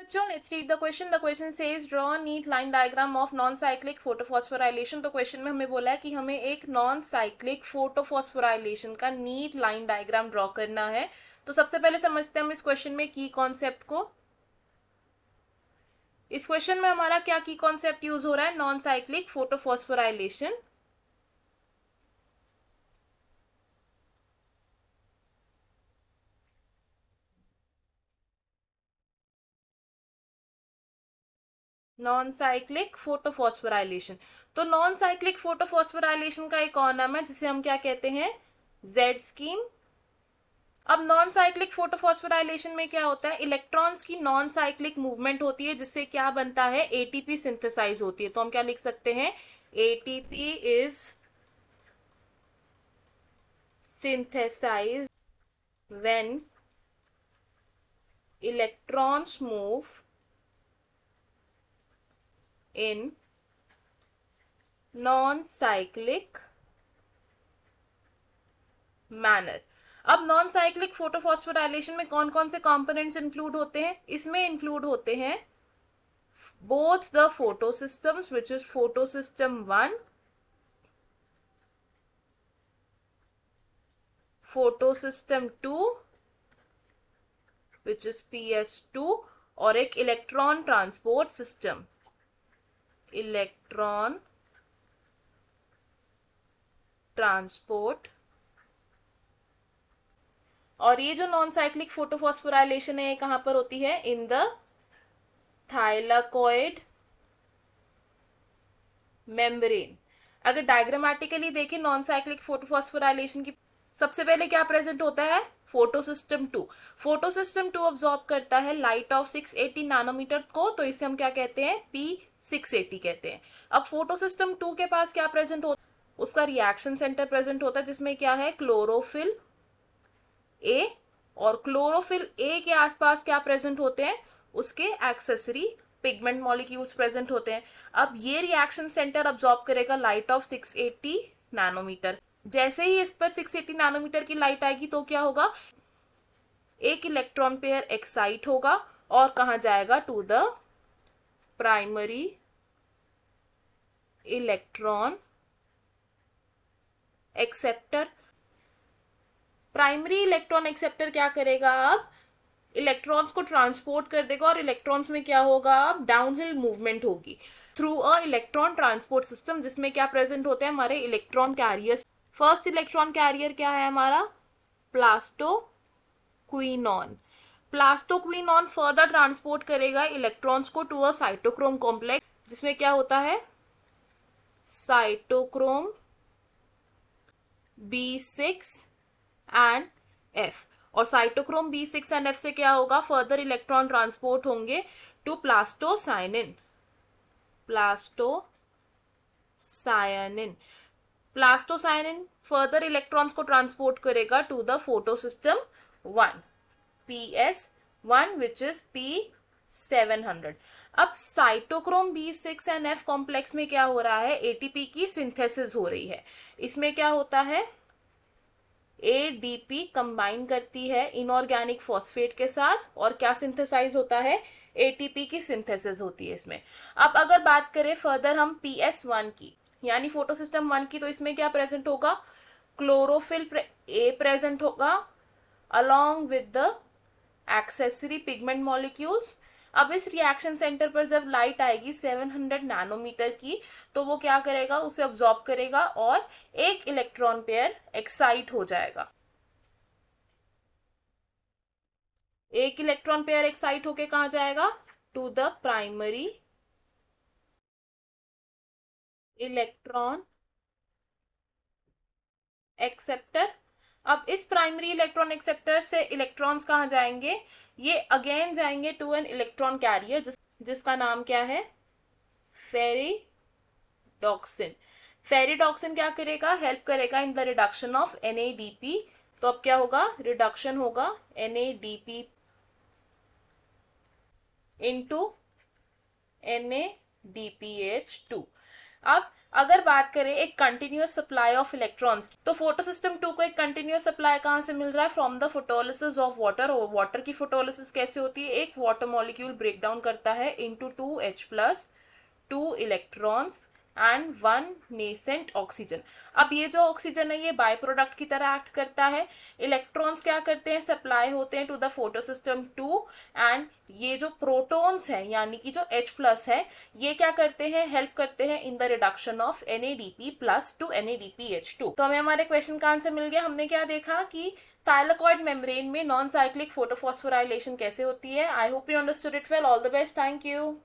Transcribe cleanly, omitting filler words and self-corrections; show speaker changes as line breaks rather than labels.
बच्चों, let's read the question. The question says draw a neat line diagram of non cyclic photophosphorylation. तो question में हमें बोला है कि हमें एक नॉन साइक्लिक फोटोफॉस्फोराइलेशन का नीट लाइन डायग्राम ड्रॉ करना है. तो सबसे पहले समझते हैं हम इस क्वेश्चन में की कॉन्सेप्ट को. इस क्वेश्चन में हमारा क्या की कॉन्सेप्ट यूज हो रहा है? Non cyclic photophosphorylation. Non cyclic photophosphorylation. तो नॉन साइक्लिक फोटोफॉस्फोराइलेशन का एक और नाम है जिसे हम क्या कहते हैं? Z scheme. अब नॉन साइक्लिक फोटोफॉस्फोराइलेशन में क्या होता है? इलेक्ट्रॉन्स की नॉन साइक्लिक मूवमेंट होती है जिससे क्या बनता है? एटीपी सिंथेसाइज होती है. तो हम क्या लिख सकते हैं? ATP is synthesize when electrons move in non cyclic manner. अब नॉन साइक्लिक फोटोफॉस्फोराइलेशन में कौन कौन से कंपोनेंट्स इंक्लूड होते हैं? इसमें इंक्लूड होते हैं both the photosystems, which is photosystem 1, photosystem 2, which is PS2, और एक electron transport system, electron transport. और ये जो नॉन साइक्लिक फोटोफॉस्फोराइलेशन है ये कहां पर होती है? In the thylakoid membrane. अगर डायग्रामेटिकली देखें नॉन साइक्लिक फोटोफॉस्फोराइलेशन की, सबसे पहले क्या प्रेजेंट होता है? फोटोसिस्टम 2. फोटोसिस्टम 2 ऑब्जॉर्ब करता है लाइट ऑफ 680 नैनोमीटर को, तो इसे हम क्या कहते हैं? P680 कहते हैं. अब फोटोसिस्टम 2 के पास क्या प्रेजेंट होता है? उसका रिएक्शन सेंटर प्रेजेंट होता है जिसमें क्या है? Chlorophyll A. और क्लोरोफिल ए के आसपास क्या प्रेजेंट होते हैं? उसके एक्सेसरी पिगमेंट मॉलिक्यूल्स प्रेजेंट होते हैं. अब ये रिएक्शन सेंटर अब्सॉर्ब करेगा लाइट ऑफ 680 नैनोमीटर. जैसे ही इस पर 680 नैनोमीटर की लाइट आएगी तो क्या होगा? एक इलेक्ट्रॉन पेयर एक्साइट होगा और कहां जाएगा? To the primary electron acceptor. Primary electron acceptor क्या करेगा? अब इलेक्ट्रॉन्स को ट्रांसपोर्ट कर देगा और इलेक्ट्रॉन्स में क्या होगा? अब डाउनहिल मूवमेंट होगी through a electron transport system जिसमें क्या प्रेजेंट होते हैं? हमारे electron carriers. First electron carrier क्या है हमारा? प्लास्टोक्विनॉन. प्लास्टोक्विनॉन फर्दर ट्रांसपोर्ट करेगा इलेक्ट्रॉन्स को टू अ साइटोक्रोम कॉम्प्लेक्स जिसमें क्या होता है? Cytochrome B6 and F. और साइटोक्रोम B6 एंड F से क्या होगा? फर्दर इलेक्ट्रॉन ट्रांसपोर्ट होंगे to plastocyanin. Plastocyanin. Plastocyanin further electrons को ट्रांसपोर्ट करेगा to the photosystem 1, PS1, which is P700. अब cytochrome B6 and F complex में क्या हो रहा है? एटीपी की सिंथेसिस हो रही है. इसमें क्या होता है? ADP कंबाइन करती है इनऑर्गेनिक फॉस्फेट के साथ और क्या सिंथेसाइज होता है? ATP की सिंथेसिस होती है इसमें. अब अगर बात करें फर्दर हम PS1 की यानी फोटोसिस्टम 1 की, तो इसमें क्या प्रेजेंट होगा? क्लोरोफिल ए प्रेजेंट होगा along with the accessory pigment molecules. अब इस रिएक्शन सेंटर पर जब लाइट आएगी 700 नैनोमीटर की तो वो क्या करेगा? उसे अब्सॉर्ब करेगा और एक इलेक्ट्रॉन पेयर एक्साइट हो जाएगा. एक इलेक्ट्रॉन पेयर एक्साइट होके कहां जाएगा? To the primary electron acceptor. अब इस प्राइमरी इलेक्ट्रॉन एक्सेप्टर से इलेक्ट्रॉन्स कहां जाएंगे? ये अगेन जाएंगे टू एन इलेक्ट्रॉन कैरियर जिसका नाम क्या है? फेरिडॉक्सिन. फेरिडॉक्सिन क्या करेगा? हेल्प करेगा इन द रिडक्शन ऑफ NADP. तो अब क्या होगा? रिडक्शन होगा NADP इनटू NADPH2. अब अगर बात करें एक कंटिन्यूअस सप्लाई ऑफ इलेक्ट्रॉन्स, तो फोटो सिस्टम 2 को एक कंटिन्यूअस सप्लाई कहाँ से मिल रहा है? From the photolysis of water. और वाटर की फोटोलिसिस कैसे होती है? एक वाटर मॉलिक्यूल ब्रेक डाउन करता है into 2H+, 2 electrons and 1 nascent oxygen. अब ये जो ऑक्सीजन है ये बाय प्रोडक्ट की तरह एक्ट करता है। इलेक्ट्रॉन्स क्या करते हैं? सप्लाई होते हैं to the photo system 2, and ये जो प्रोटॉन्स हैं यानी कि जो H+ है, ये क्या करते हैं? हेल्प करते हैं in the reduction of NADP+ to NADPH2। तो हमें हमारे क्वेश्चन का आंसर मिल गया। हमने क्या देखा कि थाइलाकॉइड मेम्ब्रेन में नॉन साइक्लिक फोटोफॉस्फोराइलेशन कैसे होती है। I hope you understood it well. All the best. Thank you.